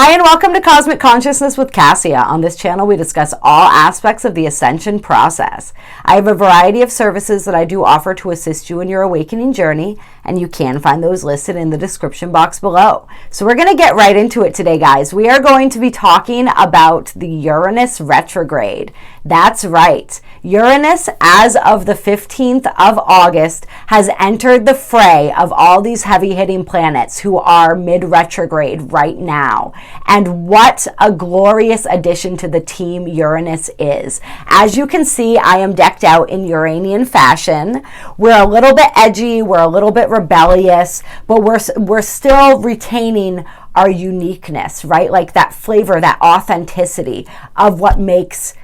Hi and welcome to Cosmic Consciousness with Cassia. On this channel we discuss all aspects of the ascension process. I have a variety of services that I do offer to assist you in your awakening journey, and you can find those listed in the description box below. So we're going to get right into it today, guys. We are going to be talking about the Uranus Retrograde. That's right. Uranus, as of the 15th of August, has entered the fray of all these heavy-hitting planets who are mid-retrograde right now. And what a glorious addition to the team Uranus is. As you can see, I am decked out in Uranian fashion. We're a little bit edgy, we're a little bit rebellious, but we're still retaining our uniqueness, right? Like that flavor, that authenticity of what makes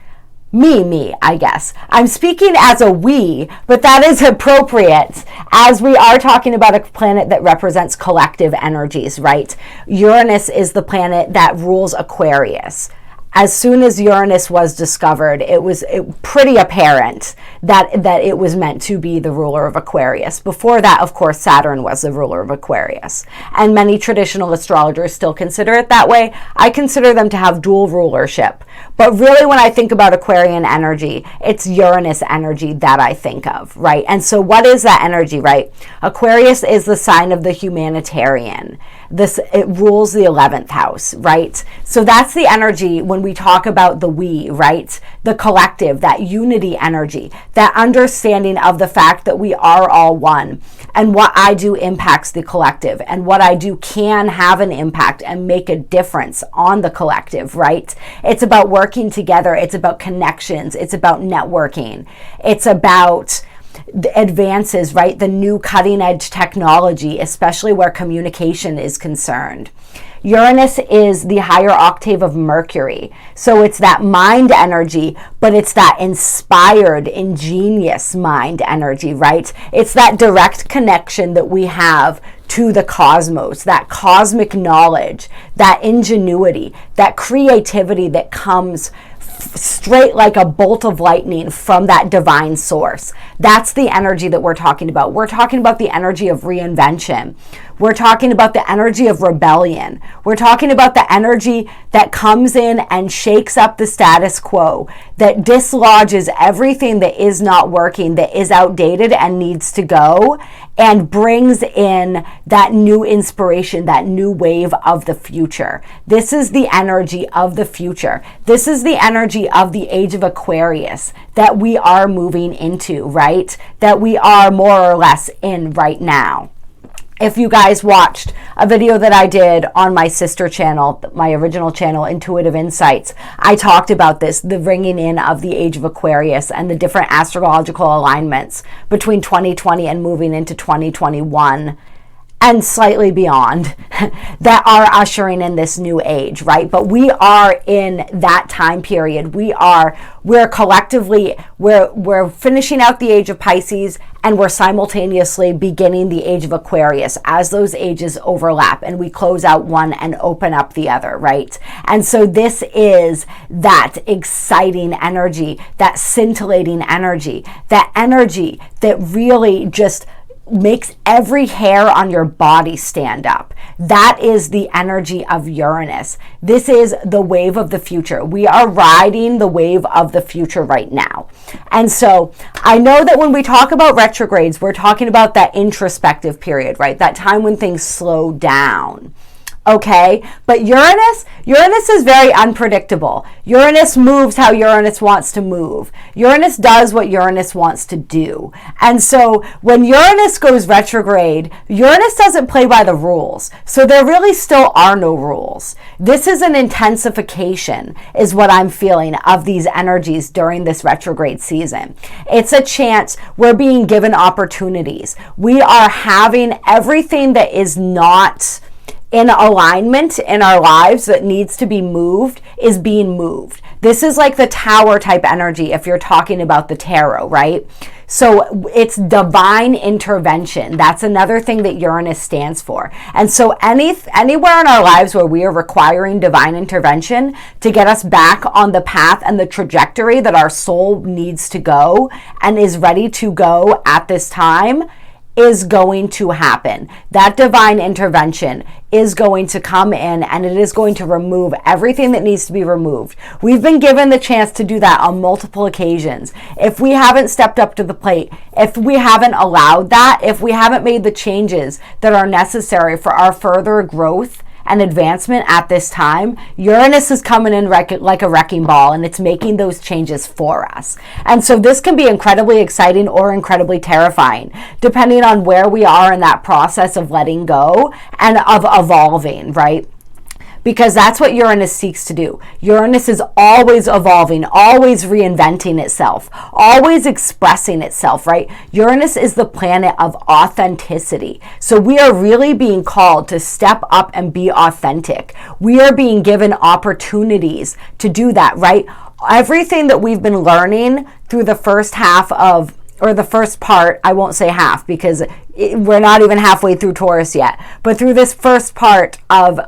me, I guess. I'm speaking as a we, but that is appropriate as we are talking about a planet that represents collective energies, right? Uranus is the planet that rules Aquarius. As soon as Uranus was discovered, it was pretty apparent that it was meant to be the ruler of Aquarius. Before that, of course, Saturn was the ruler of Aquarius. And many traditional astrologers still consider it that way. I consider them to have dual rulership. But really, when I think about Aquarian energy, it's Uranus energy that I think of, right? And so what is that energy, right? Aquarius is the sign of the humanitarian. It rules the 11th house, right? So that's the energy when we talk about the we, right? The collective, that unity energy, that understanding of the fact that we are all one, and what I do impacts the collective, and what I do can have an impact and make a difference on the collective, right? It's about working together. It's about connections. It's about networking. It's about the advances, right? The new cutting edge technology, especially where communication is concerned. Uranus is the higher octave of Mercury. So it's that mind energy, but it's that inspired, ingenious mind energy, right? It's that direct connection that we have to the cosmos, that cosmic knowledge, that ingenuity, that creativity that comes straight like a bolt of lightning from that divine source. That's the energy that we're talking about. We're talking about the energy of reinvention. We're talking about the energy of rebellion. We're talking about the energy that comes in and shakes up the status quo, that dislodges everything that is not working, that is outdated and needs to go, and brings in that new inspiration, that new wave of the future. This is the energy of the future. This is the energy of the age of Aquarius that we are moving into, right? That we are more or less in right now. If you guys watched a video that I did on my sister channel, my original channel, Intuitive Insights, I talked about this, the ringing in of the age of Aquarius and the different astrological alignments between 2020 and moving into 2021 and slightly beyond that are ushering in this new age, right? But we are in that time period. We're collectively, we're finishing out the age of Pisces, and we're simultaneously beginning the age of Aquarius as those ages overlap and we close out one and open up the other, right? And so this is that exciting energy, that scintillating energy, that energy that really just makes every hair on your body stand up. That is the energy of Uranus. This is the wave of the future. We are riding the wave of the future right now. And so I know that when we talk about retrogrades, we're talking about that introspective period, right? That time when things slow down. Okay, but Uranus is very unpredictable. Uranus moves how Uranus wants to move. Uranus does what Uranus wants to do. And so when Uranus goes retrograde, Uranus doesn't play by the rules. So there really still are no rules. This is an intensification, is what I'm feeling, of these energies during this retrograde season. It's a chance. We're being given opportunities. We are having everything that is not in alignment in our lives that needs to be moved is being moved. This is like the tower type energy if you're talking about the tarot, right? So it's divine intervention. That's another thing that Uranus stands for. And so anywhere in our lives where we are requiring divine intervention to get us back on the path and the trajectory that our soul needs to go and is ready to go at this time, is going to happen. That divine intervention is going to come in, and it is going to remove everything that needs to be removed. We've been given the chance to do that on multiple occasions. If we haven't stepped up to the plate, if we haven't allowed that, if we haven't made the changes that are necessary for our further growth and advancement at this time, Uranus is coming in like a wrecking ball, and it's making those changes for us. And so this can be incredibly exciting or incredibly terrifying, depending on where we are in that process of letting go and of evolving, right? Because that's what Uranus seeks to do. Uranus is always evolving, always reinventing itself, always expressing itself, right? Uranus is the planet of authenticity. So we are really being called to step up and be authentic. We are being given opportunities to do that, right? Everything that we've been learning through the first half of, or the first part, I won't say half because we're not even halfway through Taurus yet, but through this first part of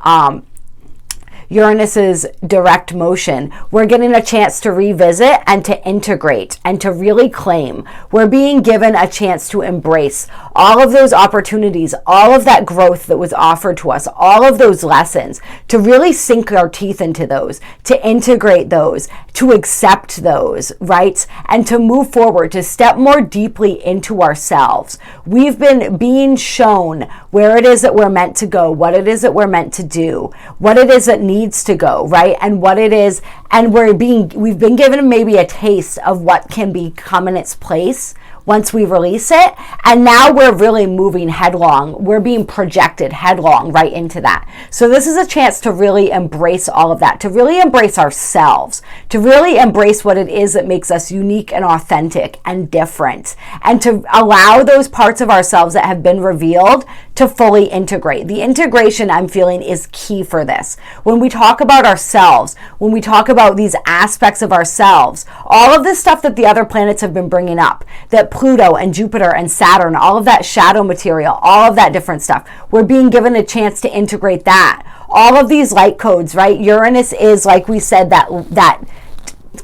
Uranus's direct motion, we're getting a chance to revisit and to integrate and to really claim. We're being given a chance to embrace all of those opportunities, all of that growth that was offered to us, all of those lessons, to really sink our teeth into those, to integrate those, to accept those, right? And to move forward, to step more deeply into ourselves. We've been being shown where it is that we're meant to go, what it is that we're meant to do, what it is that needs to go, right? And what it is, and we've been given maybe a taste of what can come in its place once we release it. And now we're really moving headlong. We're being projected headlong right into that. So this is a chance to really embrace all of that, to really embrace ourselves, to really embrace what it is that makes us unique and authentic and different, and to allow those parts of ourselves that have been revealed to fully integrate. The integration, I'm feeling, is key for this. When we talk about ourselves, when we talk about these aspects of ourselves, all of this stuff that the other planets have been bringing up, that Pluto and Jupiter and Saturn, all of that shadow material, all of that different stuff, we're being given a chance to integrate that. All of these light codes, right? Uranus is, like we said, that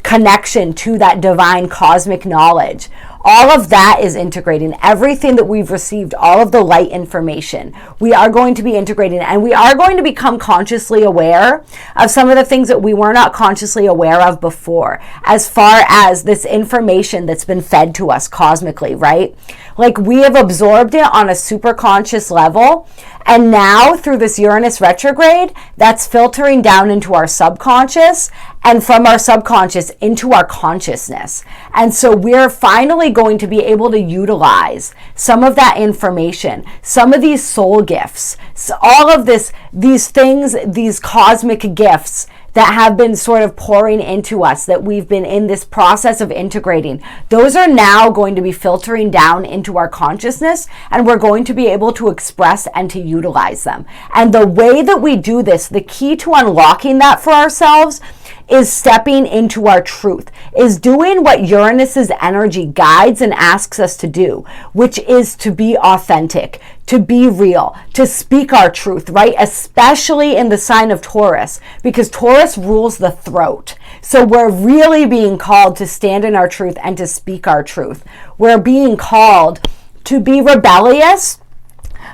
connection to that divine cosmic knowledge. All of that is integrating. Everything that we've received, all of the light information, we are going to be integrating, and we are going to become consciously aware of some of the things that we were not consciously aware of before, as far as this information that's been fed to us cosmically, right? Like, we have absorbed it on a super conscious level, and now through this Uranus retrograde, that's filtering down into our subconscious, and from our subconscious into our consciousness. And so we're finally going to be able to utilize some of that information, some of these soul gifts, so all of these things, these cosmic gifts that have been sort of pouring into us, that we've been in this process of integrating. Those are now going to be filtering down into our consciousness, and we're going to be able to express and to utilize them. And the way that we do this, the key to unlocking that for ourselves, is stepping into our truth, is doing what Uranus's energy guides and asks us to do, which is to be authentic, to be real, to speak our truth, right? Especially in the sign of Taurus, because Taurus rules the throat. So we're really being called to stand in our truth and to speak our truth. We're being called to be rebellious,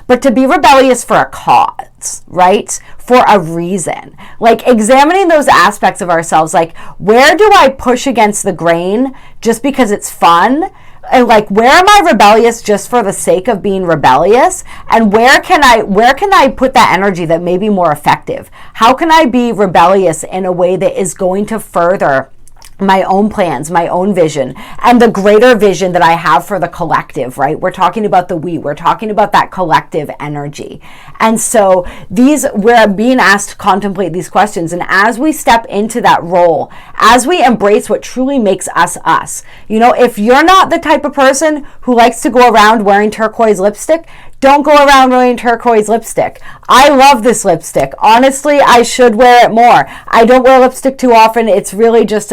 but to be rebellious for a cause, right? For a reason. Like, examining those aspects of ourselves, like, where do I push against the grain just because it's fun? And like, where am I rebellious just for the sake of being rebellious? And where can I put that energy that may be more effective? How can I be rebellious in a way that is going to further my own plans, my own vision, and the greater vision that I have for the collective, right? We're talking about the we, we're talking about that collective energy. And so we're being asked to contemplate these questions. And as we step into that role, as we embrace what truly makes us us, you know, if you're not the type of person who likes to go around wearing turquoise lipstick, don't go around wearing turquoise lipstick. I love this lipstick. Honestly, I should wear it more. I don't wear lipstick too often. It's really just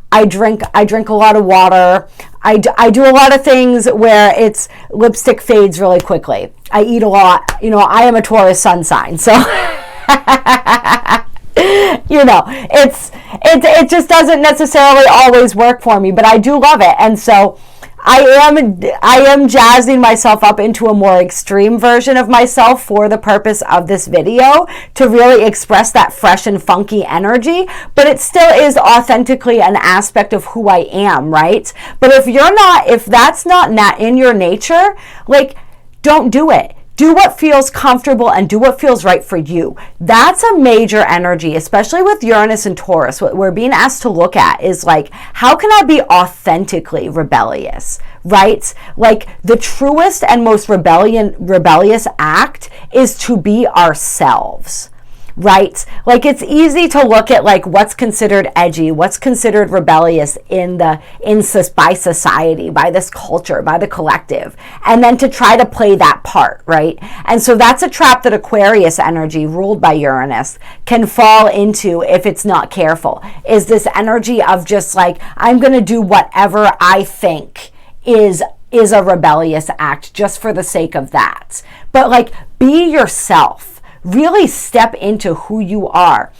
I drink a lot of water. I do a lot of things where lipstick fades really quickly. I eat a lot. You know, I am a Taurus sun sign, so you know, it just doesn't necessarily always work for me, but I do love it. And so I am jazzing myself up into a more extreme version of myself for the purpose of this video to really express that fresh and funky energy, but it still is authentically an aspect of who I am, right? But if that's not in your nature, like, don't do it. Do what feels comfortable and do what feels right for you. That's a major energy, especially with Uranus and Taurus. What we're being asked to look at is like, how can I be authentically rebellious, right? Like, the truest and most rebellious act is to be ourselves. Right? Like, it's easy to look at like what's considered edgy, what's considered rebellious by society, by this culture, by the collective, and then to try to play that part, right? And so that's a trap that Aquarius energy, ruled by Uranus, can fall into if it's not careful, is this energy of just like, I'm going to do whatever I think is a rebellious act just for the sake of that. But like, be yourself. Really step into who you are.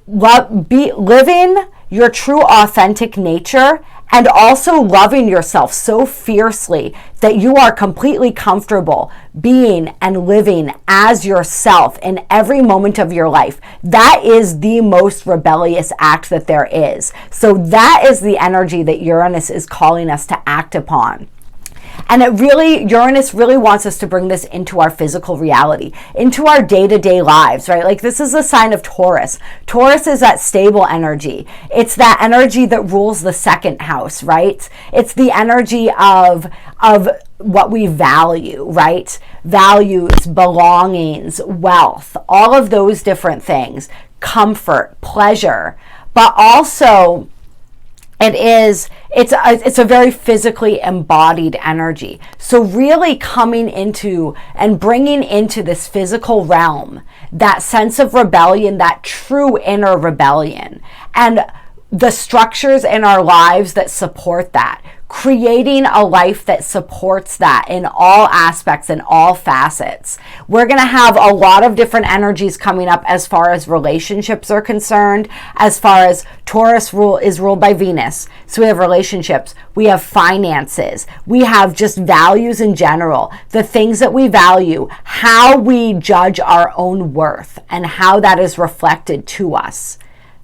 Living your true authentic nature, and also loving yourself so fiercely that you are completely comfortable being and living as yourself in every moment of your life. That is the most rebellious act that there is. So that is the energy that Uranus is calling us to act upon. And Uranus really wants us to bring this into our physical reality, into our day-to-day lives, right? Like, this is a sign of Taurus. Taurus is that stable energy. It's that energy that rules the second house, right? It's the energy of what we value, right? Values, belongings, wealth, all of those different things, comfort, pleasure, but also it's a very physically embodied energy. So really coming into and bringing into this physical realm that sense of rebellion, that true inner rebellion, and the structures in our lives that support that, creating a life that supports that in all aspects and all facets. We're going to have a lot of different energies coming up as far as relationships are concerned, as far as Taurus is ruled by Venus. So we have relationships, we have finances, we have just values in general, the things that we value, how we judge our own worth, and how that is reflected to us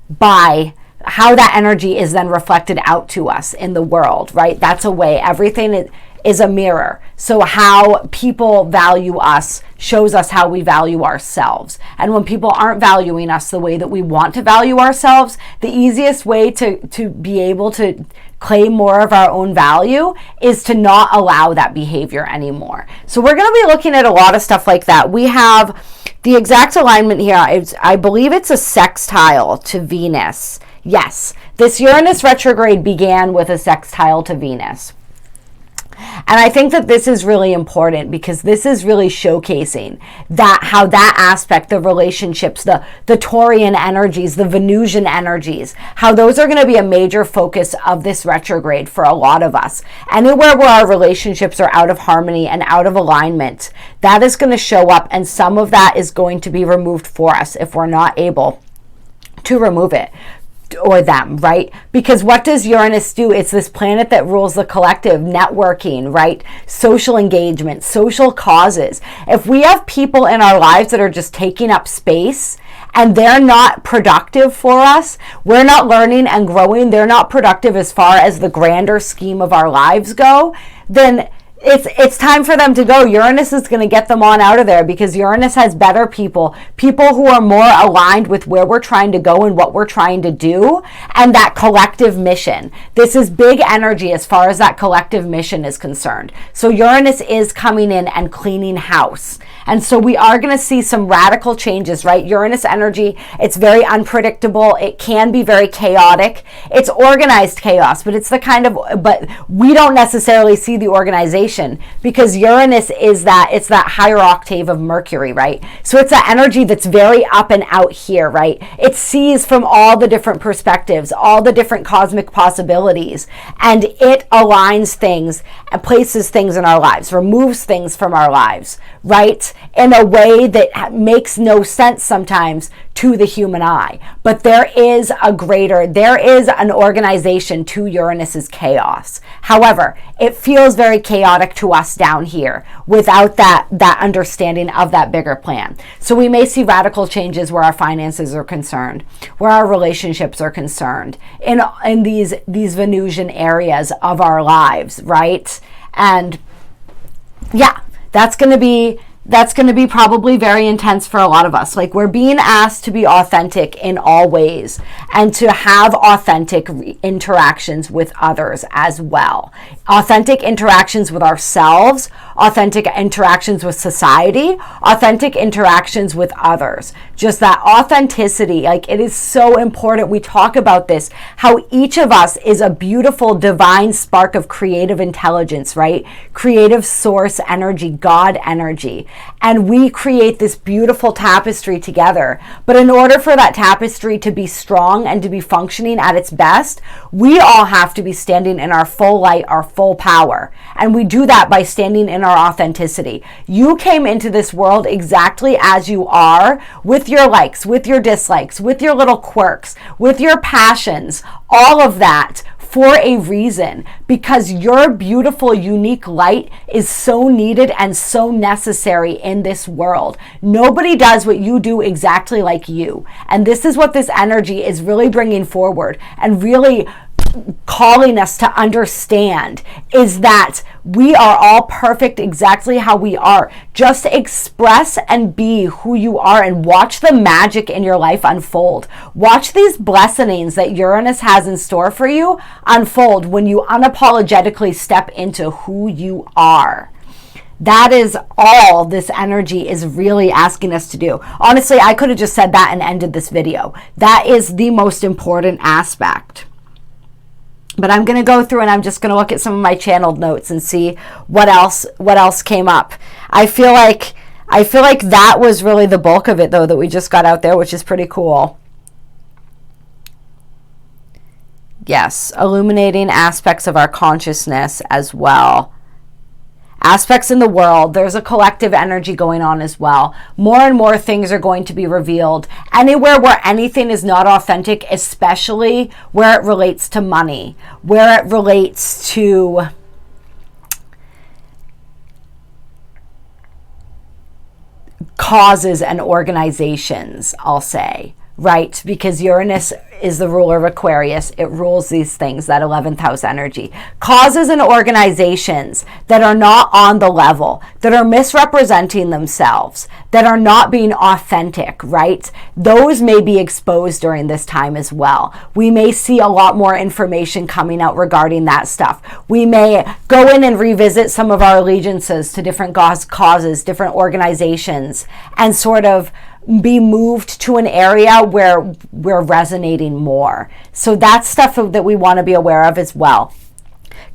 by how that energy is then reflected out to us in the world, right? That's a way. Everything is a mirror. So how people value us shows us how we value ourselves. And when people aren't valuing us the way that we want to value ourselves, the easiest way to be able to claim more of our own value is to not allow that behavior anymore. So we're going to be looking at a lot of stuff like that. We have the exact alignment here. I believe it's a sextile to Venus. Yes, this Uranus retrograde began with a sextile to Venus. And I think that this is really important because this is really showcasing how that aspect, the relationships, the Taurian energies, the Venusian energies, how those are going to be a major focus of this retrograde for a lot of us. Anywhere where our relationships are out of harmony and out of alignment, that is going to show up, and some of that is going to be removed for us if we're not able to remove it. Or them, right? Because what does Uranus do? It's this planet that rules the collective, networking, right? Social engagement, social causes. If we have people in our lives that are just taking up space and they're not productive for us, we're not learning and growing, they're not productive as far as the grander scheme of our lives go, then it's time for them to go. Uranus is going to get them on out of there because Uranus has better people who are more aligned with where we're trying to go and what we're trying to do, and that collective mission. This is big energy as far as that collective mission is concerned. So Uranus is coming in and cleaning house. And so we are going to see some radical changes, right? Uranus energy, it's very unpredictable. It can be very chaotic. It's organized chaos, but but we don't necessarily see the organization because Uranus is it's that higher octave of Mercury, right? So it's that energy that's very up and out here, right? It sees from all the different perspectives, all the different cosmic possibilities, and it aligns things and places things in our lives, removes things from our lives, right? in a way that makes no sense sometimes to the human eye. But there is an organization to Uranus's chaos. However, it feels very chaotic to us down here without that understanding of that bigger plan. So we may see radical changes where our finances are concerned, where our relationships are concerned, in these Venusian areas of our lives, right? And yeah, that's going to be probably very intense for a lot of us. Like, we're being asked to be authentic in all ways and to have authentic interactions with others as well. Authentic interactions with ourselves, authentic interactions with society, authentic interactions with others. Just that authenticity, like, it is so important. We talk about this, how each of us is a beautiful divine spark of creative intelligence, right? Creative source energy, God energy. And we create this beautiful tapestry together. But in order for that tapestry to be strong and to be functioning at its best, we all have to be standing in our full light, our full power. And we do that by standing in our authenticity. You came into this world exactly as you are, with your likes, with your dislikes, with your little quirks, with your passions, all of that, for a reason, because your beautiful, unique light is so needed and so necessary in this world. Nobody does what you do exactly like you. And this is what this energy is really bringing forward and really calling us to understand, is that we are all perfect exactly how we are. Just express and be who you are and watch the magic in your life unfold. Watch these blessings that Uranus has in store for you unfold when you unapologetically step into who you are. That is all this energy is really asking us to do. Honestly, I could have just said that and ended this video. That is the most important aspect. But I'm going to go through and I'm just going to look at some of my channeled notes and see what else came up. I feel like that was really the bulk of it, though, that we just got out there, which is pretty cool. Yes, illuminating aspects of our consciousness as well. Aspects in the world, there's a collective energy going on as well. More and more things are going to be revealed. Anywhere where anything is not authentic, especially where it relates to money, where it relates to causes and organizations, I'll say. Right, because Uranus is the ruler of Aquarius. It rules these things, that 11th house energy. Causes and organizations that are not on the level, that are misrepresenting themselves, that are not being authentic, right? Those may be exposed during this time as well. We may see a lot more information coming out regarding that stuff. We may go in and revisit some of our allegiances to different causes, different organizations, and sort of be moved to an area where we're resonating more. So that's stuff that we want to be aware of as well.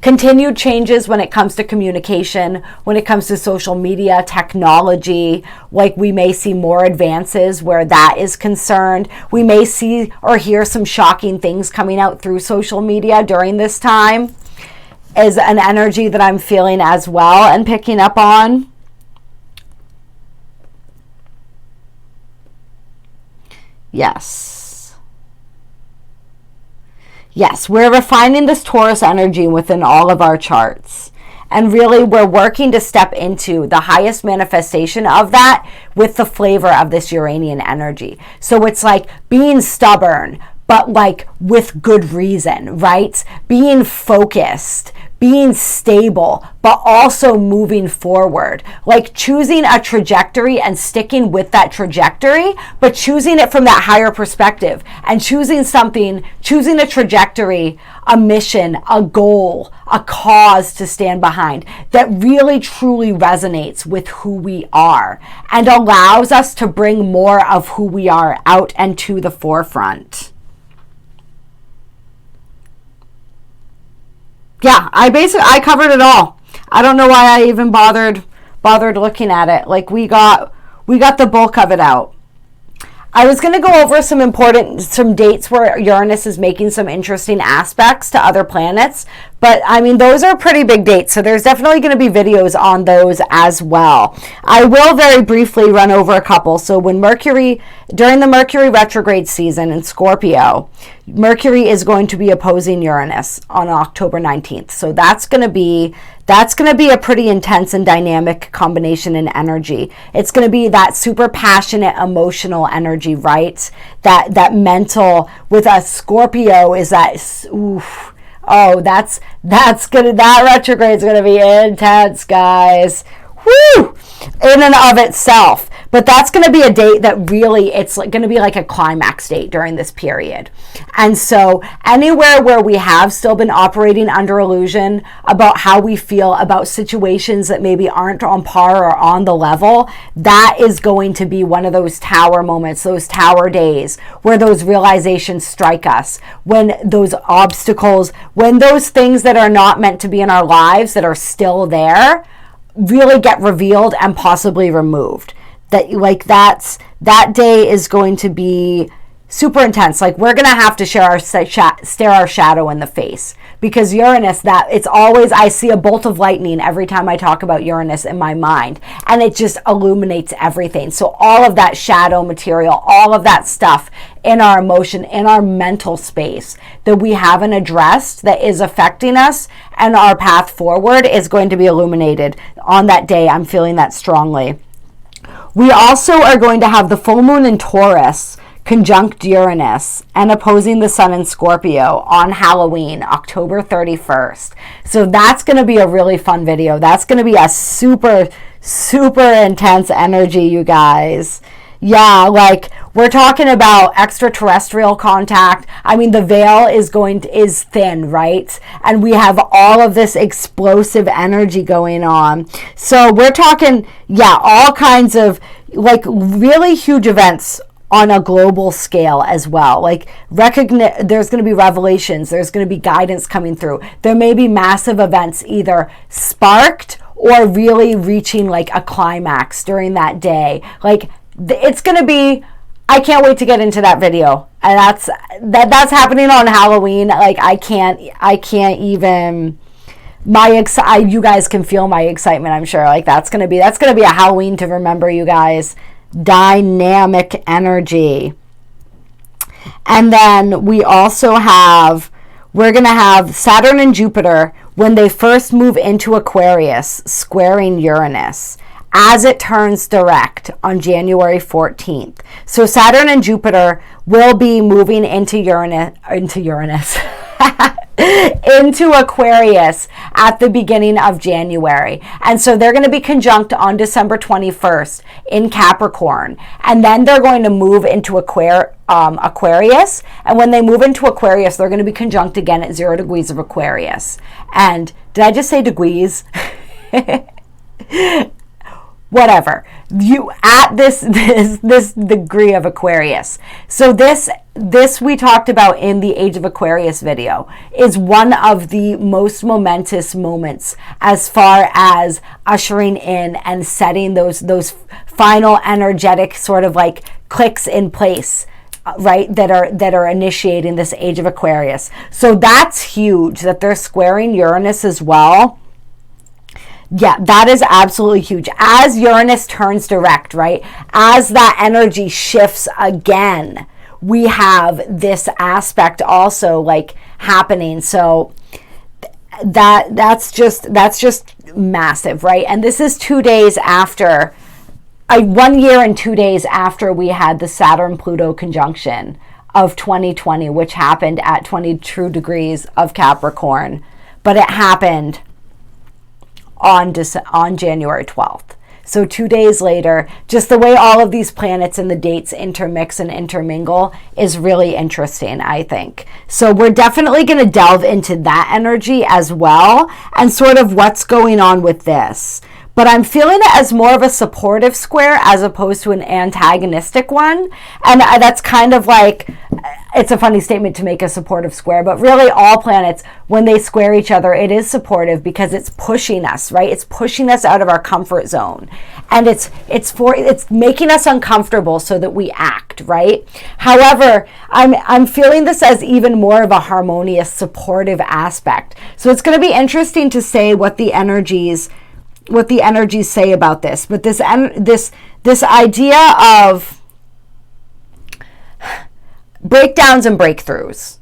Continued changes when it comes to communication, when it comes to social media, technology, like we may see more advances where that is concerned. We may see or hear some shocking things coming out through social media during this time, is an energy that I'm feeling as well and picking up on. Yes. Yes, we're refining this Taurus energy within all of our charts. And really, we're working to step into the highest manifestation of that with the flavor of this Uranian energy. So it's like being stubborn, but like with good reason, right? Being focused, being stable, but also moving forward. Like choosing a trajectory and sticking with that trajectory, but choosing it from that higher perspective and choosing a trajectory, a mission, a goal, a cause to stand behind that really truly resonates with who we are and allows us to bring more of who we are out and to the forefront. Yeah, I covered it all. I don't know why I even bothered looking at it. Like we got the bulk of it out. I was going to go over some dates where Uranus is making some interesting aspects to other planets But I mean, those are pretty big dates, so there's definitely going to be videos on those as well. I will very briefly run over a couple. So during the Mercury retrograde season in Scorpio, Mercury is going to be opposing Uranus on October 19th. So that's going to be a pretty intense and dynamic combination in energy. It's going to be that super passionate, emotional energy, right? That mental with a Scorpio is that, oof. Oh, that retrograde is gonna be intense, guys. Woo! In and of itself. But that's going to be a date that really, it's going to be like a climax date during this period. And so anywhere where we have still been operating under illusion about how we feel about situations that maybe aren't on par or on the level, that is going to be one of those tower moments, those tower days where those realizations strike us, when those obstacles, when those things that are not meant to be in our lives that are still there really get revealed and possibly removed. That day is going to be super intense. Like, we're going to have to stare our shadow in the face, because Uranus, it's always, I see a bolt of lightning every time I talk about Uranus in my mind, and it just illuminates everything. So all of that shadow material, all of that stuff in our emotion, in our mental space that we haven't addressed, that is affecting us and our path forward, is going to be illuminated on that day. I'm feeling that strongly. We also are going to have the full moon in Taurus conjunct Uranus and opposing the sun in Scorpio on Halloween, October 31st. So that's going to be a really fun video. That's going to be a super, super intense energy, you guys. Yeah, like, we're talking about extraterrestrial contact. I mean, the veil is thin, right? And we have all of this explosive energy going on. So we're talking, all kinds of like really huge events on a global scale as well. Like, there's going to be revelations. There's going to be guidance coming through. There may be massive events either sparked or really reaching like a climax during that day. Like, it's going to be, I can't wait to get into that video. And that's happening on Halloween. Like, I can't even, you guys can feel my excitement, I'm sure. Like, that's going to be a Halloween to remember, you guys. Dynamic energy. And then we're going to have Saturn and Jupiter, when they first move into Aquarius, squaring Uranus as it turns direct on January 14th. So Saturn and Jupiter will be moving into into Aquarius at the beginning of January. And so they're going to be conjunct on December 21st in Capricorn. And then they're going to move into Aquarius. And when they move into Aquarius, they're going to be conjunct again at 0 degrees of Aquarius. And did I just say degrees? Whatever, you at this degree of Aquarius. So this we talked about in the Age of Aquarius video, is one of the most momentous moments as far as ushering in and setting those final energetic sort of like clicks in place, right, that are initiating this Age of Aquarius. So that's huge that they're squaring Uranus as well. Yeah, that is absolutely huge. As Uranus turns direct, right? As that energy shifts again, we have this aspect also like happening. So that's just massive, right? And this is 2 days after, 1 year and 2 days after we had the Saturn-Pluto conjunction of 2020, which happened at 22 degrees of Capricorn. But it happened on January 12th. So 2 days later, just the way all of these planets and the dates intermix and intermingle is really interesting, I think. So we're definitely going to delve into that energy as well and sort of what's going on with this. But I'm feeling it as more of a supportive square as opposed to an antagonistic one. And that's kind of like, it's a funny statement to make a supportive square, but really all planets, when they square each other, it is supportive because it's pushing us, right? It's pushing us out of our comfort zone. And it's making us uncomfortable so that we act, right? However, I'm feeling this as even more of a harmonious, supportive aspect. So it's going to be interesting to say what the energies say about this. But this idea of breakdowns and breakthroughs,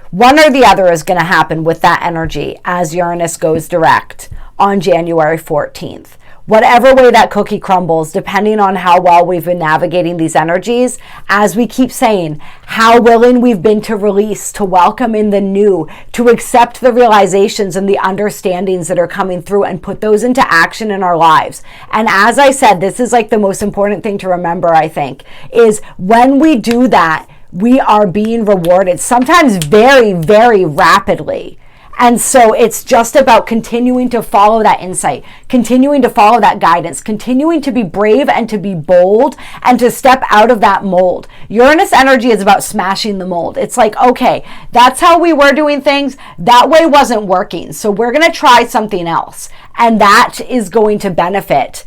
one or the other is going to happen with that energy as Uranus goes direct on January 14th. Whatever way that cookie crumbles, depending on how well we've been navigating these energies, as we keep saying, how willing we've been to release, to welcome in the new, to accept the realizations and the understandings that are coming through and put those into action in our lives. And as I said, this is like the most important thing to remember, I think, is when we do that, we are being rewarded, sometimes very, very rapidly. And so it's just about continuing to follow that insight, continuing to follow that guidance, continuing to be brave and to be bold and to step out of that mold. Uranus energy is about smashing the mold. It's like, okay, that's how we were doing things. That way wasn't working. So we're going to try something else. And that is going to benefit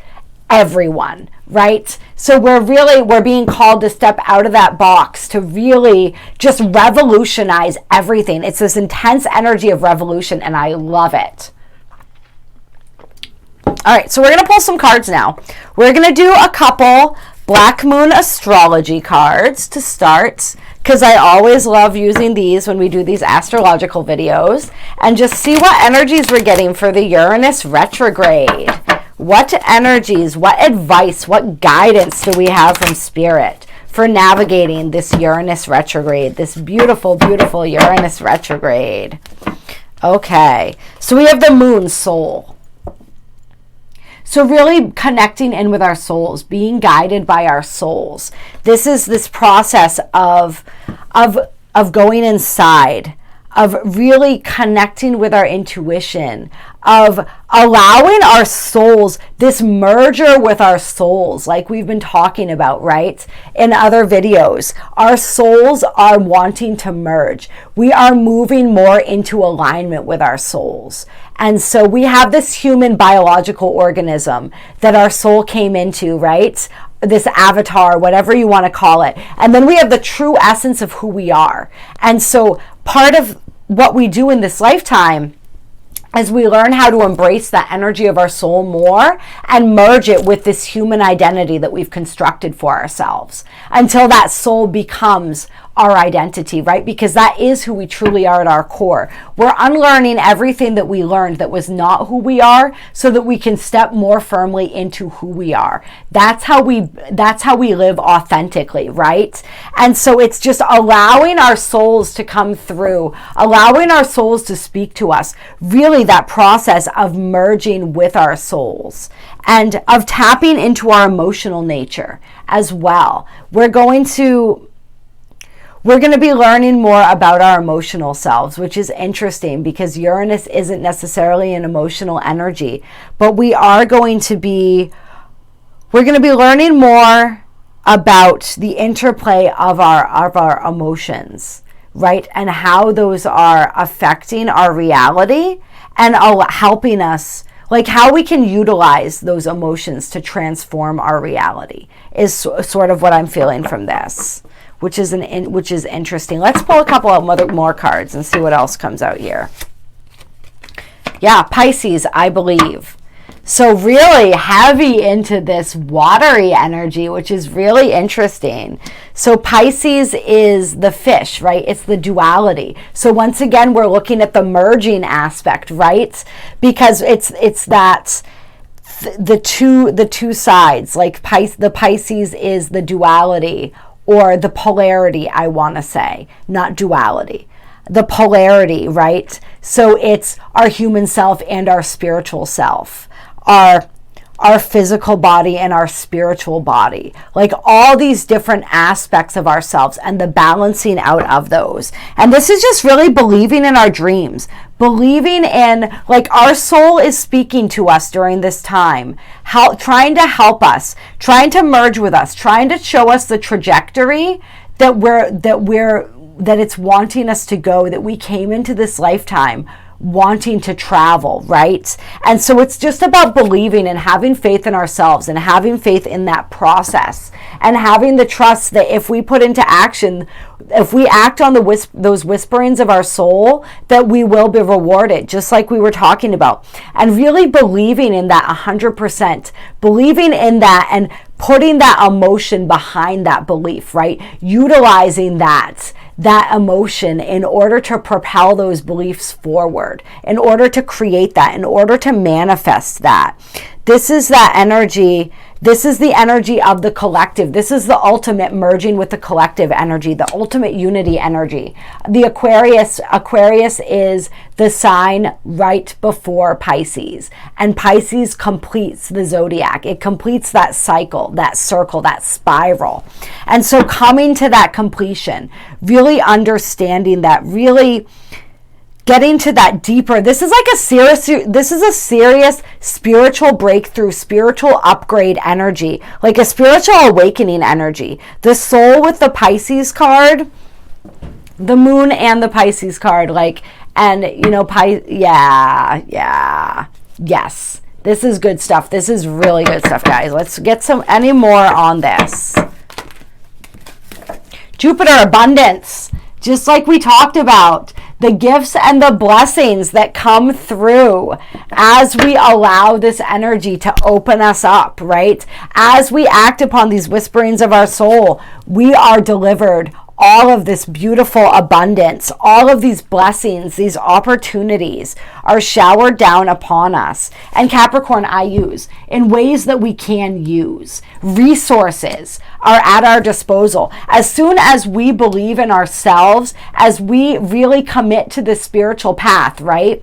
everyone, right? So we're being called to step out of that box, to really just revolutionize everything. It's this intense energy of revolution, and I love it. All right, so we're going to pull some cards now. We're going to do a couple Black Moon astrology cards to start, because I always love using these when we do these astrological videos, and just see what energies we're getting for the Uranus retrograde. What energies, what advice, what guidance do we have from Spirit for navigating this Uranus retrograde, this beautiful, beautiful Uranus retrograde? Okay, so we have the Moon soul. So really connecting in with our souls, being guided by our souls. This is this process of going inside, of really connecting with our intuition, of allowing our souls, this merger with our souls, like we've been talking about, right? In other videos, our souls are wanting to merge. We are moving more into alignment with our souls. And so we have this human biological organism that our soul came into, right? This avatar, whatever you want to call it. And then we have the true essence of who we are. And so part of what we do in this lifetime is we learn how to embrace that energy of our soul more and merge it with this human identity that we've constructed for ourselves until that soul becomes our identity, right? Because that is who we truly are at our core. We're unlearning everything that we learned that was not who we are so that we can step more firmly into who we are. That's how we live authentically, right? And so it's just allowing our souls to come through, allowing our souls to speak to us, really that process of merging with our souls and of tapping into our emotional nature as well. We're going to be learning more about our emotional selves, which is interesting because Uranus isn't necessarily an emotional energy, but we're going to be learning more about the interplay of our emotions, right? And how those are affecting our reality and helping us, like how we can utilize those emotions to transform our reality is sort of what I'm feeling from this. Which is interesting. Let's pull a couple of more cards and see what else comes out here. Yeah, Pisces, I believe. So really heavy into this watery energy, which is really interesting. So Pisces is the fish, right? It's the duality. So once again, we're looking at the merging aspect, right? Because it's that the two sides, like the Pisces is the duality, or the polarity, I want to say, not duality. The polarity, right? So it's our human self and our spiritual self, our physical body and our spiritual body, like all these different aspects of ourselves and the balancing out of those. And this is just really believing in our dreams, believing in, like, our soul is speaking to us during this time, trying to help us, trying to merge with us, trying to show us the trajectory that we're it's wanting us to go, that we came into this lifetime wanting to travel, right? And so it's just about believing and having faith in ourselves and having faith in that process and having the trust that if we put into action, if we act on those whisperings of our soul, that we will be rewarded, just like we were talking about. And really believing in that 100%, believing in that and putting that emotion behind that belief, right? Utilizing that emotion in order to propel those beliefs forward, in order to create that, in order to manifest that. This is that energy. This is the energy of the collective. This is the ultimate merging with the collective energy, the ultimate unity energy. The Aquarius is the sign right before Pisces. And Pisces completes the zodiac. It completes that cycle, that circle, that spiral. And so coming to that completion, really understanding that, really getting to that deeper, this is a serious spiritual breakthrough, spiritual upgrade energy, like a spiritual awakening energy. The soul with the Pisces card, the moon and the Pisces card, yes. This is good stuff. This is really good stuff, guys. Let's get any more on this. Jupiter abundance, just like we talked about. The gifts and the blessings that come through as we allow this energy to open us up, right? As we act upon these whisperings of our soul, we are delivered all of this beautiful abundance, all of these blessings, these opportunities are showered down upon us. And Capricorn, I use in ways that we can use. Resources are at our disposal. As soon as we believe in ourselves, as we really commit to the spiritual path, right?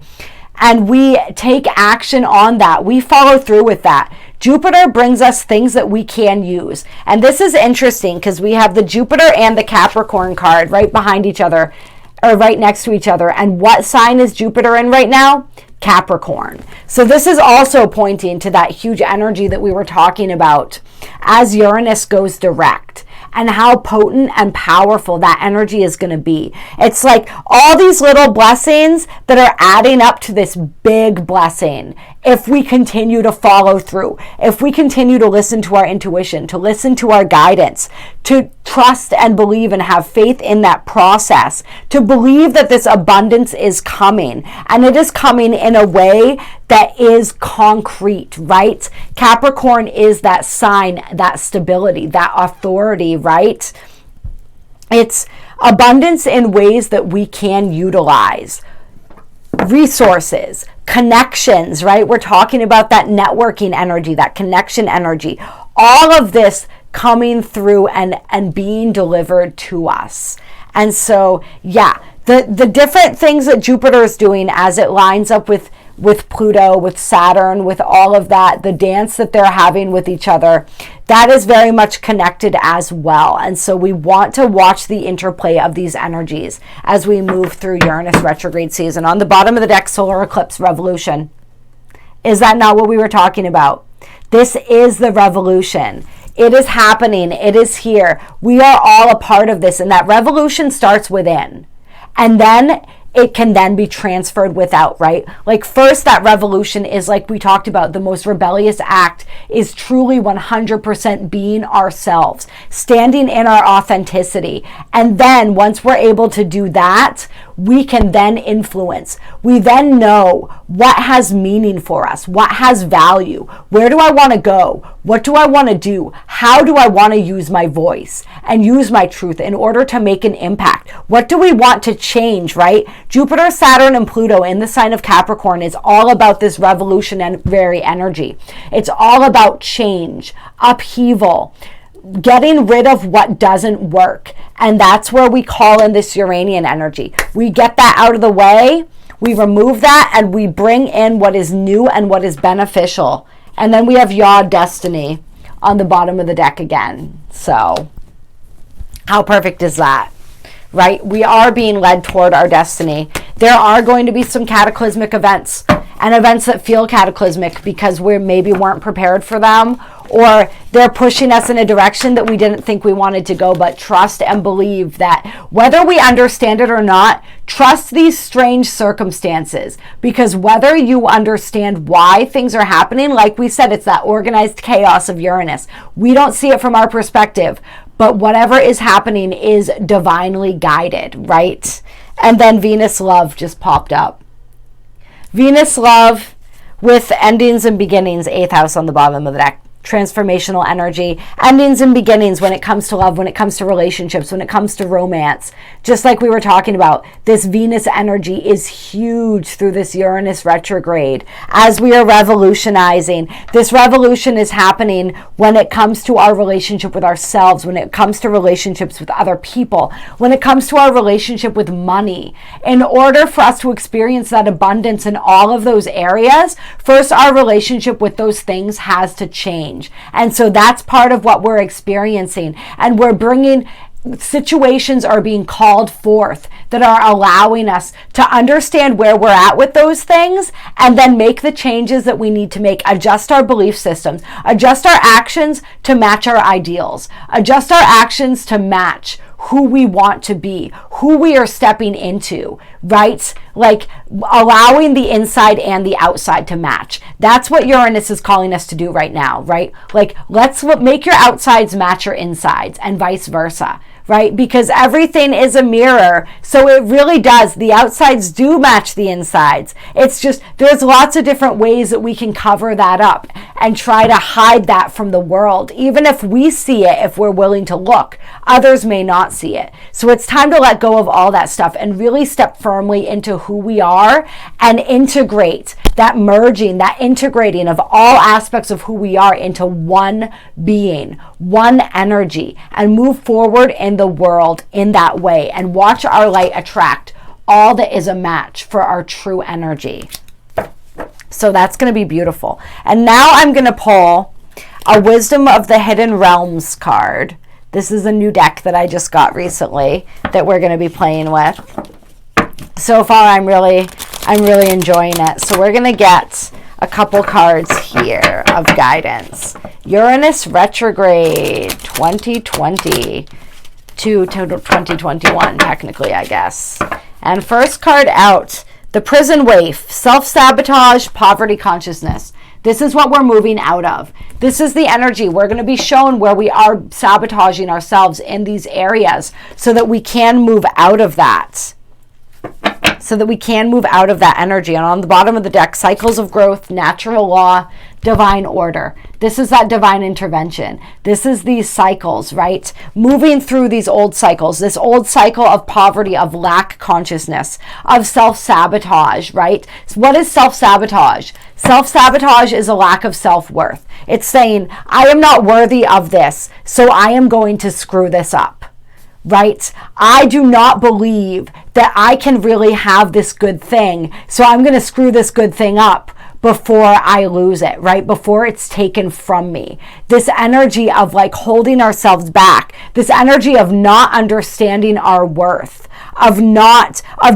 And we take action on that, we follow through with that. Jupiter brings us things that we can use. And this is interesting because we have the Jupiter and the Capricorn card right behind each other, or right next to each other. And what sign is Jupiter in right now? Capricorn. So this is also pointing to that huge energy that we were talking about as Uranus goes direct, and how potent and powerful that energy is going to be. It's like all these little blessings that are adding up to this big blessing if we continue to follow through, if we continue to listen to our intuition, to listen to our guidance, to trust and believe and have faith in that process, to believe that this abundance is coming, and it is coming in a way that is concrete, right? Capricorn is that sign, that stability, that authority, right? It's abundance in ways that we can utilize. Resources, connections, right? We're talking about that networking energy, that connection energy. All of this coming through and being delivered to us. And so, yeah, the different things that Jupiter is doing as it lines up with Pluto, with Saturn, with all of that, the dance that they're having with each other, that is very much connected as well. And so we want to watch the interplay of these energies as we move through Uranus retrograde season. On the bottom of the deck, solar eclipse revolution. Is that not what we were talking about? This is the revolution. It is happening. It is here. We are all a part of this. And that revolution starts within. And then it can then be transferred without, right? Like first, that revolution is, like we talked about, the most rebellious act is truly 100% being ourselves, standing in our authenticity. And then once we're able to do that, we can then influence. We then know what has meaning for us, what has value, where do I want to go, what do I want to do, how do I want to use my voice and use my truth in order to make an impact, what do we want to change, right? Jupiter, Saturn, and Pluto in the sign of Capricorn is all about this revolutionary energy. It's all about change, upheaval, getting rid of what doesn't work. And that's where we call in this Uranian energy. We get that out of the way, we remove that, and we bring in what is new and what is beneficial. And then we have Yod destiny on the bottom of the deck again. So how perfect is that? Right? We are being led toward our destiny. There are going to be some cataclysmic events, and events that feel cataclysmic because we maybe weren't prepared for them, or they're pushing us in a direction that we didn't think we wanted to go. But trust and believe that whether we understand it or not, trust these strange circumstances, because whether you understand why things are happening, like we said, it's that organized chaos of Uranus. We don't see it from our perspective, but whatever is happening is divinely guided, right? And then Venus love just popped up. Venus love with endings and beginnings, 8th house on the bottom of the deck. Transformational energy, endings and beginnings when it comes to love, when it comes to relationships, when it comes to romance. Just like we were talking about, this Venus energy is huge through this Uranus retrograde as we are revolutionizing. This revolution is happening when it comes to our relationship with ourselves, when it comes to relationships with other people, when it comes to our relationship with money. In order for us to experience that abundance in all of those areas, first our relationship with those things has to change. And so that's part of what we're experiencing. And we're bringing situations are being called forth that are allowing us to understand where we're at with those things and then make the changes that we need to make, adjust our belief systems, adjust our actions to match our ideals, adjust our actions to match who we want to be, who we are stepping into, right? Like allowing the inside and the outside to match. That's what Uranus is calling us to do right now, right? Like let's make your outsides match your insides and vice versa, right? Because everything is a mirror. So it really does. The outsides do match the insides. It's just, there's lots of different ways that we can cover that up and try to hide that from the world. Even if we see it, if we're willing to look, others may not see it. So it's time to let go of all that stuff and really step firmly into who we are and integrate that merging, that integrating of all aspects of who we are into one being, one energy, and move forward in the world in that way and watch our light attract all that is a match for our true energy. So that's going to be beautiful. And now I'm going to pull a Wisdom of the Hidden Realms card. This is a new deck that I just got recently that we're going to be playing with. So far, I'm really enjoying it. So we're going to get a couple cards here of guidance. Uranus Retrograde 2020 to 2021, technically, I guess. And first card out, the Prison Waif, Self-Sabotage, Poverty Consciousness. This is what we're moving out of. This is the energy. We're going to be shown where we are sabotaging ourselves in these areas so that we can move out of that. So that we can move out of that energy. And on the bottom of the deck, cycles of growth, natural law, divine order. This is that divine intervention. This is these cycles, right? Moving through these old cycles, this old cycle of poverty, of lack consciousness, of self-sabotage, right? So what is self-sabotage? Self-sabotage is a lack of self-worth. It's saying, I am not worthy of this, so I am going to screw this up. Right? I do not believe that I can really have this good thing, so I'm going to screw this good thing up before I lose it, right? Before it's taken from me. This energy of like holding ourselves back, this energy of not understanding our worth, of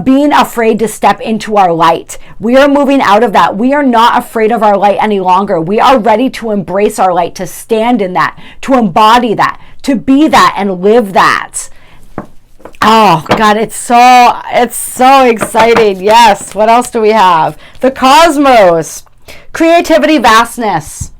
being afraid to step into our light. We are moving out of that. We are not afraid of our light any longer. We are ready to embrace our light, to stand in that, to embody that, to be that and live that. Oh God, it's so exciting. Yes. What else do we have? The Cosmos, creativity, vastness.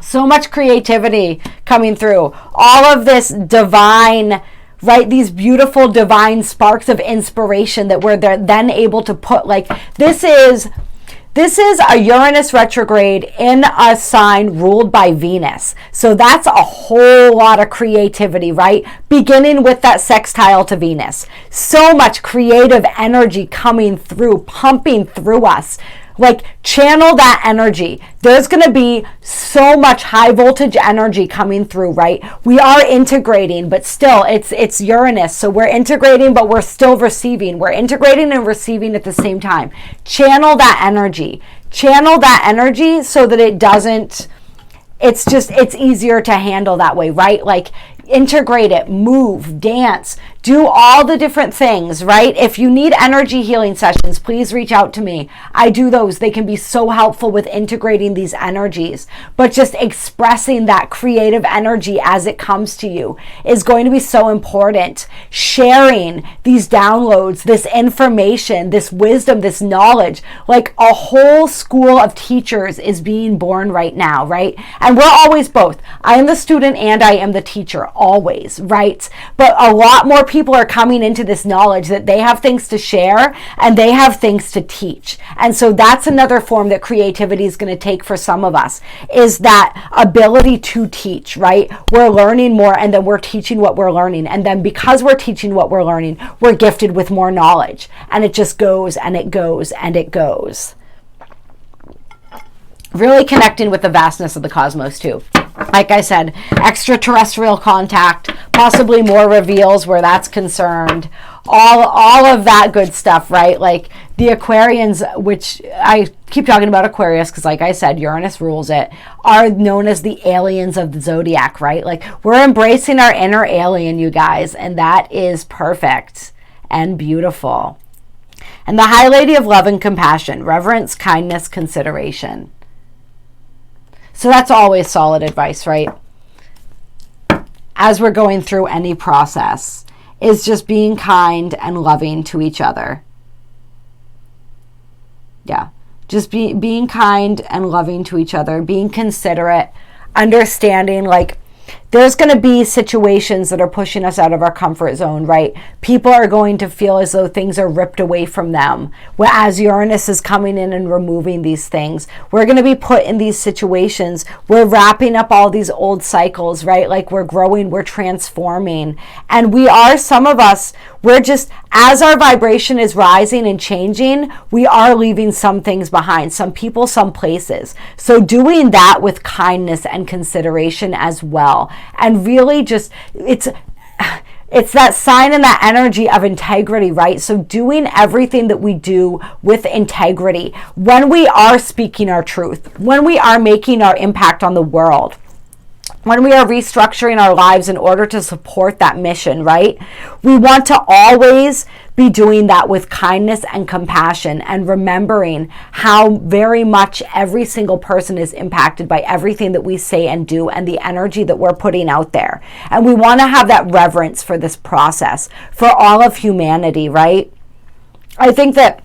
So much creativity coming through. All of this divine, right? These beautiful divine sparks of inspiration that we're then able to put, like, this is a Uranus retrograde in a sign ruled by Venus. So that's a whole lot of creativity, right? Beginning with that sextile to Venus. So much creative energy coming through, pumping through us. Like, channel that energy. There's going to be so much high voltage energy coming through, right? We are integrating, but still it's Uranus. So we're integrating, but we're still receiving. We're integrating and receiving at the same time. Channel that energy. Channel that energy so that it's easier to handle that way, right? Like, integrate it, move, dance, do all the different things, right? If you need energy healing sessions, please reach out to me. I do those. They can be so helpful with integrating these energies, but just expressing that creative energy as it comes to you is going to be so important. Sharing these downloads, this information, this wisdom, this knowledge, like a whole school of teachers is being born right now, right? And we're always both. I am the student and I am the teacher, always, right? But a lot more people are coming into this knowledge that they have things to share and they have things to teach. And so that's another form that creativity is going to take for some of us, is that ability to teach, right? We're learning more and then we're teaching what we're learning. And then because we're teaching what we're learning, we're gifted with more knowledge. And it just goes and it goes and it goes. Really connecting with the vastness of the cosmos too. Like I said, extraterrestrial contact, possibly more reveals where that's concerned, all of that good stuff, right? Like the Aquarians, which I keep talking about Aquarius because like I said, Uranus rules it, are known as the aliens of the zodiac, right? Like we're embracing our inner alien, you guys, and that is perfect and beautiful. And the High Lady of Love and Compassion, reverence, kindness, consideration. So that's always solid advice, right? As we're going through any process, is just being kind and loving to each other. Yeah, just being kind and loving to each other, being considerate, understanding, like, there's going to be situations that are pushing us out of our comfort zone, right? People are going to feel as though things are ripped away from them. Whereas Uranus is coming in and removing these things. We're going to be put in these situations. We're wrapping up all these old cycles, right? Like we're growing, we're transforming. And we are, some of us, we're just, as our vibration is rising and changing, we are leaving some things behind, some people, some places. So doing that with kindness and consideration as well. And really just, it's that sign and that energy of integrity, right? So doing everything that we do with integrity, when we are speaking our truth, when we are making our impact on the world, when we are restructuring our lives in order to support that mission, right? We want to always be doing that with kindness and compassion and remembering how very much every single person is impacted by everything that we say and do and the energy that we're putting out there. And we want to have that reverence for this process, for all of humanity, right? I think that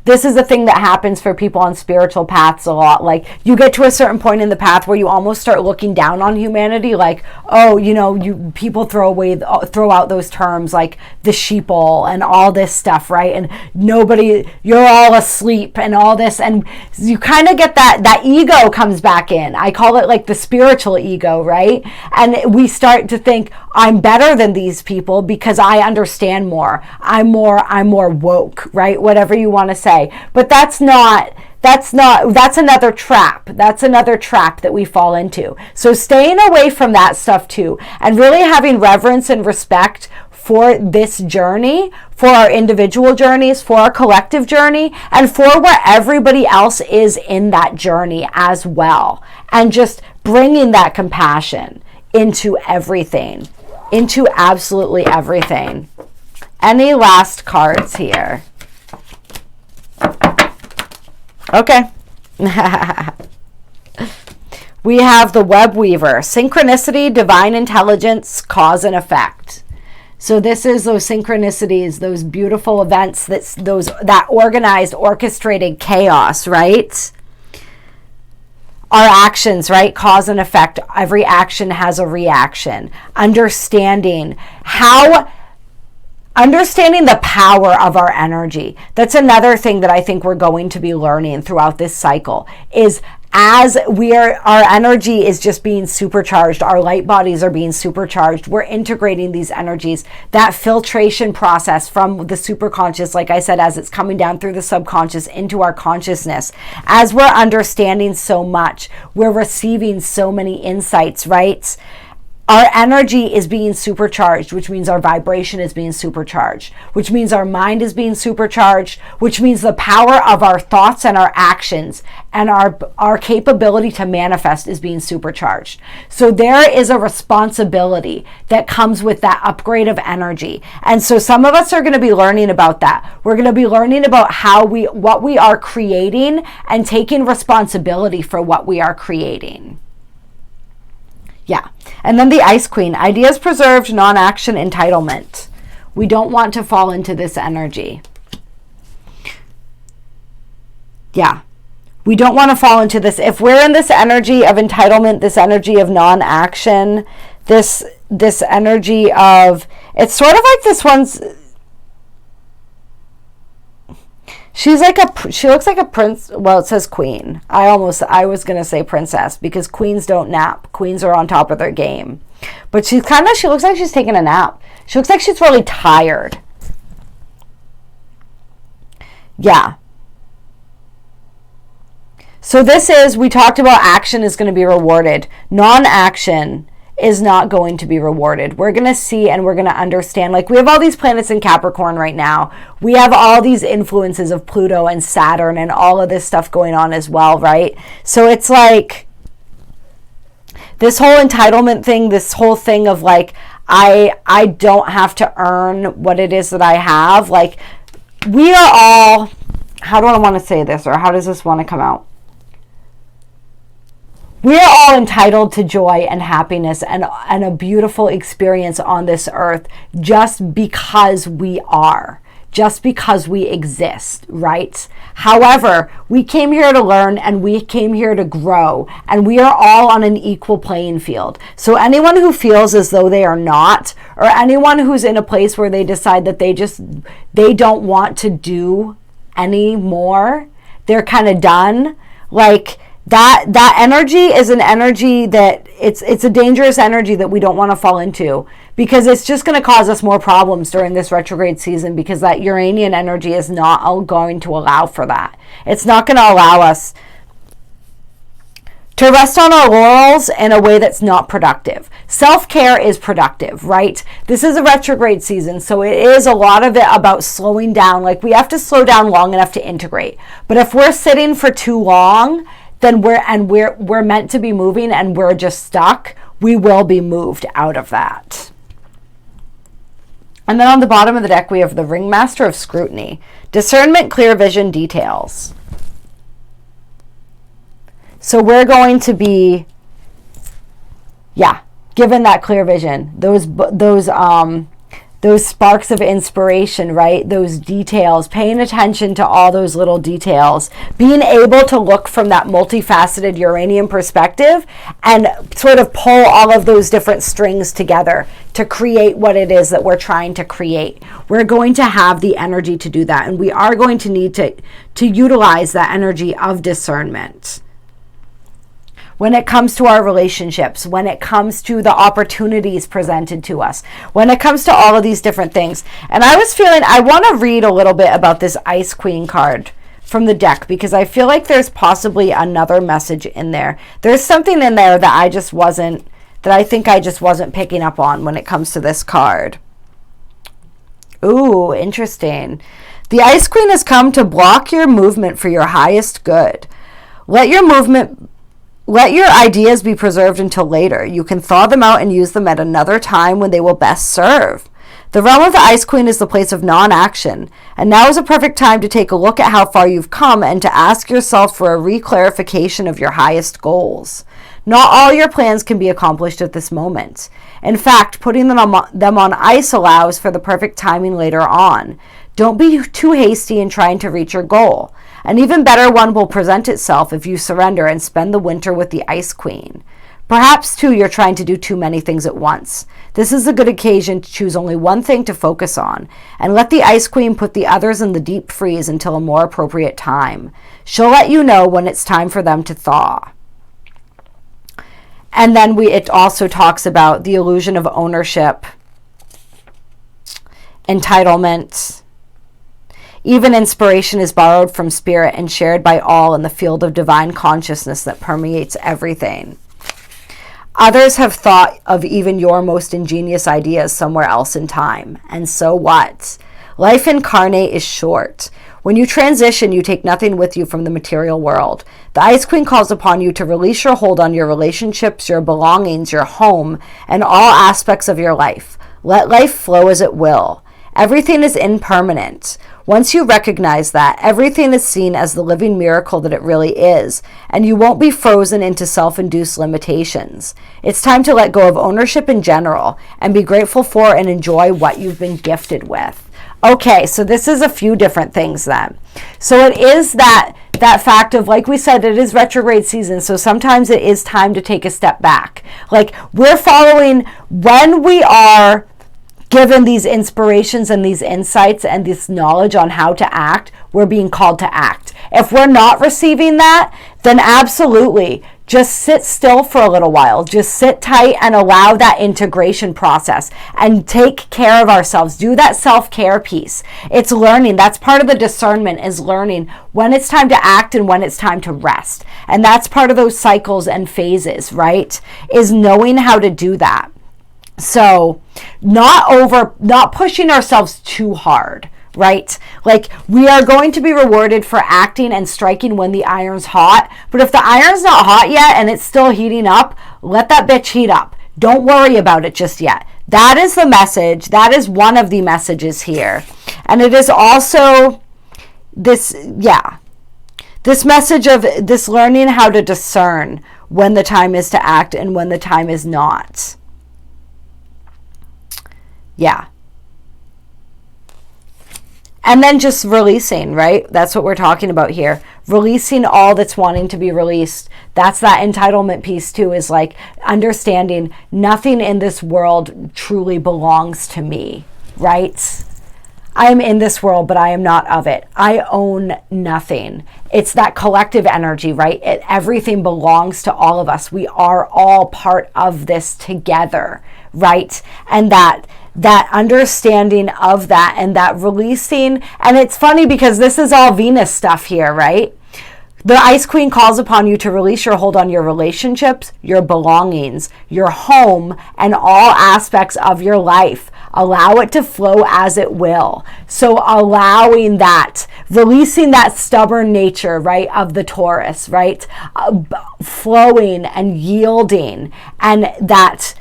this is a thing that happens for people on spiritual paths a lot. Like you get to a certain point in the path where you almost start looking down on humanity. Like, oh, you know, people throw out those terms like the sheeple and all this stuff, right? And nobody, you're all asleep and all this. And you kind of get that ego comes back in. I call it like the spiritual ego, right? And we start to think, I'm better than these people because I understand more. I'm more woke, right? Whatever you want to say. But that's another trap. That's another trap that we fall into. So staying away from that stuff too, and really having reverence and respect for this journey, for our individual journeys, for our collective journey, and for where everybody else is in that journey as well. And just bringing that compassion into everything, into absolutely everything. Any last cards here? Okay. We have the Web Weaver. Synchronicity, divine intelligence, cause and effect. So this is those synchronicities, those beautiful events, that organized, orchestrated chaos, right? Our actions, right? Cause and effect. Every action has a reaction. Understanding the power of our energy. That's another thing that I think we're going to be learning throughout this cycle, is as our energy is just being supercharged, our light bodies are being supercharged, we're integrating these energies, that filtration process from the superconscious, like I said, as it's coming down through the subconscious into our consciousness. As we're understanding so much, we're receiving so many insights, right? our energy is being supercharged, which means our vibration is being supercharged, which means our mind is being supercharged, which means the power of our thoughts and our actions and our capability to manifest is being supercharged. So there is a responsibility that comes with that upgrade of energy. And so some of us are going to be learning about that. We're going to be learning about what we are creating and taking responsibility for what we are creating. Yeah. And then the Ice Queen, ideas preserved, non-action, entitlement. We don't want to fall into this energy. Yeah. We don't want to fall into this. If we're in this energy of entitlement, this energy of non-action, this energy of, it's sort of like this one's, she looks like a prince. Well, it says queen. I was going to say princess because queens don't nap. Queens are on top of their game. But she looks like she's taking a nap. She looks like she's really tired. Yeah. So we talked about action is going to be rewarded. Non-action is not going to be rewarded. We're going to see and we're going to understand, like we have all these planets in Capricorn right now. We have all these influences of Pluto and Saturn and all of this stuff going on as well, right? So it's like this whole entitlement thing, this whole thing of like, I don't have to earn what it is that I have. Like we are all, how do I want to say this, or how does this want to come out? We're all entitled to joy and happiness and a beautiful experience on this earth just because we are, just because we exist, right? However, we came here to learn and we came here to grow, and we are all on an equal playing field. So anyone who feels as though they are not, or anyone who's in a place where they decide that they don't want to do anymore, they're kind of done, like, that energy is an energy that it's a dangerous energy that we don't want to fall into, because it's just going to cause us more problems during this retrograde season, because that Uranian energy is not going to allow for that. It's not going to allow us to rest on our laurels in a way that's not productive. Self-care is productive, right? This is a retrograde season, so it is a lot of it about slowing down. Like we have to slow down long enough to integrate. But if we're sitting for too long, then we're meant to be moving and we're just stuck, we will be moved out of that. And then on the bottom of the deck, we have the Ringmaster of Scrutiny. Discernment, clear vision, details. So we're going to be, given that clear vision, those sparks of inspiration, right? Those details, paying attention to all those little details, being able to look from that multifaceted Uranian perspective and sort of pull all of those different strings together to create what it is that we're trying to create. We're going to have the energy to do that, and we are going to need to utilize that energy of discernment. When it comes to our relationships, when it comes to the opportunities presented to us, when it comes to all of these different things. And I was feeling, I want to read a little bit about this Ice Queen card from the deck, because I feel like there's possibly another message in there. There's something in there that I think I just wasn't picking up on when it comes to this card. Ooh, interesting. The Ice Queen has come to block your movement for your highest good. Let your ideas be preserved until later. You can thaw them out and use them at another time when they will best serve. The realm of the Ice Queen is the place of non-action, and now is a perfect time to take a look at how far you've come and to ask yourself for a reclarification of your highest goals. Not all your plans can be accomplished at this moment. In fact, putting them on ice allows for the perfect timing later on. Don't be too hasty in trying to reach your goal. An even better one will present itself if you surrender and spend the winter with the Ice Queen. Perhaps, too, you're trying to do too many things at once. This is a good occasion to choose only one thing to focus on, and let the Ice Queen put the others in the deep freeze until a more appropriate time. She'll let you know when it's time for them to thaw. And then it also talks about the illusion of ownership, entitlement. Even inspiration is borrowed from spirit and shared by all in the field of divine consciousness that permeates everything. Others have thought of even your most ingenious ideas somewhere else in time. And so what? Life incarnate is short. When you transition, you take nothing with you from the material world. The Ice Queen calls upon you to release your hold on your relationships, your belongings, your home, and all aspects of your life. Let life flow as it will. Everything is impermanent. Once you recognize that, everything is seen as the living miracle that it really is, and you won't be frozen into self-induced limitations. It's time to let go of ownership in general and be grateful for and enjoy what you've been gifted with. Okay, so this is a few different things then. So it is that fact of, like we said, it is retrograde season, so sometimes it is time to take a step back. Like, we're following, when we are given these inspirations and these insights and this knowledge on how to act, we're being called to act. If we're not receiving that, then absolutely just sit still for a little while. Just sit tight and allow that integration process and take care of ourselves. Do that self-care piece. It's learning. That's part of the discernment, is learning when it's time to act and when it's time to rest. And that's part of those cycles and phases, right? Is knowing how to do that. So not pushing ourselves too hard, right? Like, we are going to be rewarded for acting and striking when the iron's hot. But if the iron's not hot yet and it's still heating up, let that bitch heat up. Don't worry about it just yet. That is the message. That is one of the messages here. And it is also this message of this learning how to discern when the time is to act and when the time is not. Yeah. And then just releasing, right? That's what we're talking about here. Releasing all that's wanting to be released. That's that entitlement piece too, is like understanding nothing in this world truly belongs to me, right? I am in this world, but I am not of it. I own nothing. It's that collective energy, right? Everything belongs to all of us. We are all part of this together, right? And that understanding of that and that releasing. And it's funny because this is all Venus stuff here, right? The Ice Queen calls upon you to release your hold on your relationships, your belongings, your home, and all aspects of your life. Allow it to flow as it will. So allowing that, releasing that stubborn nature, right, of the Taurus, right? Flowing and yielding, and that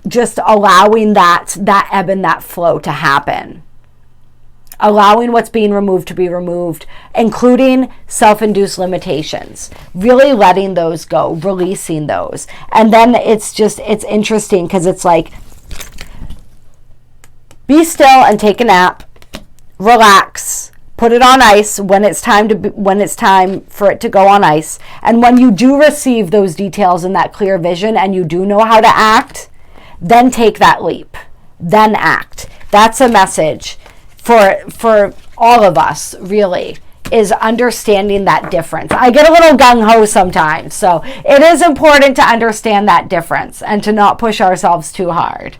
just allowing that ebb and that flow to happen. Allowing what's being removed to be removed, including self-induced limitations. Really letting those go, releasing those. And then it's interesting because it's like, be still and take a nap, relax, put it on ice when it's time for it to go on ice. And when you do receive those details and that clear vision and you do know how to act, then take that leap, then act. That's a message for all of us, really, is understanding that difference. I get a little gung-ho sometimes, so it is important to understand that difference and to not push ourselves too hard.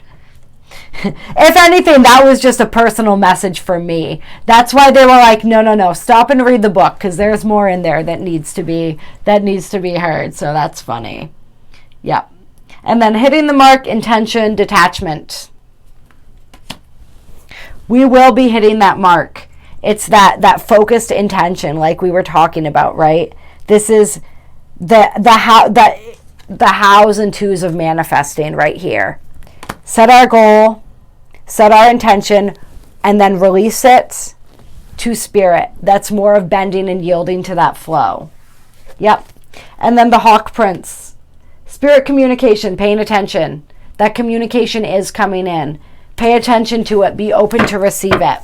If anything, that was just a personal message for me. That's why they were like, no, stop and read the book, because there's more in there that needs to be heard. So that's funny. Yep. And then hitting the mark, intention, detachment. We will be hitting that mark. It's that focused intention, like we were talking about, right? This is the hows and twos of manifesting right here. Set our goal, set our intention, and then release it to spirit. That's more of bending and yielding to that flow. Yep. And then the Hawk Prince. Spirit communication, paying attention. That communication is coming in. Pay attention to it. Be open to receive it.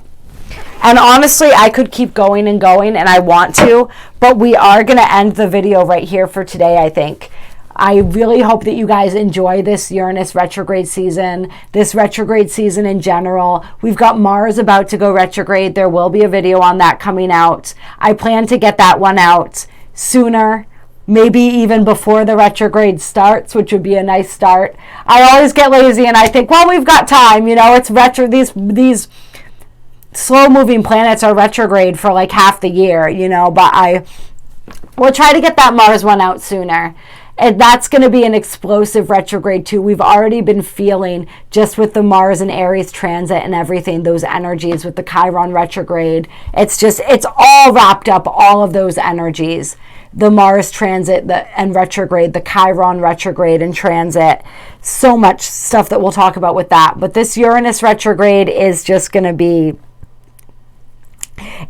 And honestly, I could keep going and going, and I want to, but we are going to end the video right here for today, I think. I really hope that you guys enjoy this Uranus retrograde season, this retrograde season in general. We've got Mars about to go retrograde. There will be a video on that coming out. I plan to get that one out sooner, maybe even before the retrograde starts, which would be a nice start. I always get lazy and I think, well, we've got time, it's these slow moving planets are retrograde for like half the year, but I will try to get that Mars one out sooner. And that's going to be an explosive retrograde too. We've already been feeling, just with the Mars and Aries transit and everything, those energies with the Chiron retrograde. It's all wrapped up, all of those energies. The Mars transit and retrograde, the Chiron retrograde and transit. So much stuff that we'll talk about with that. But this Uranus retrograde is just going to be,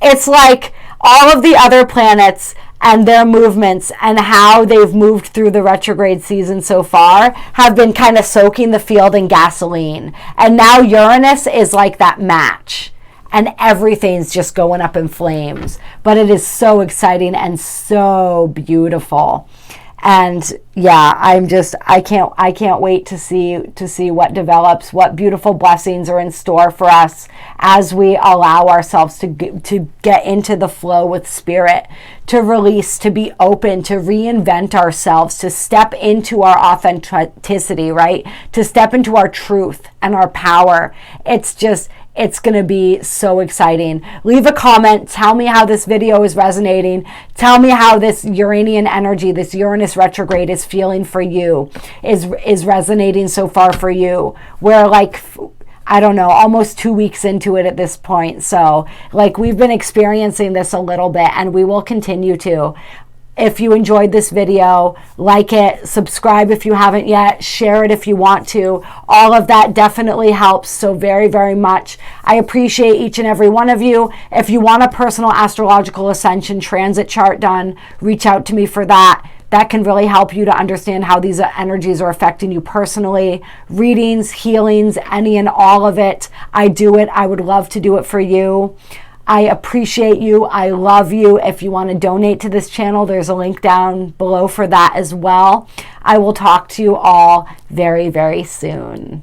it's like all of the other planets and their movements and how they've moved through the retrograde season so far have been kind of soaking the field in gasoline. And now Uranus is like that match. And everything's just going up in flames. But it is so exciting and so beautiful. And yeah, I can't wait to see what develops, what beautiful blessings are in store for us as we allow ourselves to get into the flow with spirit, to release, to be open, to reinvent ourselves, to step into our authenticity, right? To step into our truth and our power. It's going to be so exciting. Leave a comment. Tell me how this video is resonating. Tell me how this Uranian energy, this Uranus retrograde is feeling for you, is resonating so far for you. We're like, I don't know, almost 2 weeks into it at this point. So like we've been experiencing this a little bit and we will continue to. If you enjoyed this video, like it, subscribe if you haven't yet, share it if you want to. All of that definitely helps so very, very much. I appreciate each and every one of you. If you want a personal astrological ascension transit chart done, reach out to me for that. That can really help you to understand how these energies are affecting you personally. Readings, healings, any and all of it. I do it. I would love to do it for you. I appreciate you. I love you. If you want to donate to this channel, there's a link down below for that as well. I will talk to you all very, very soon.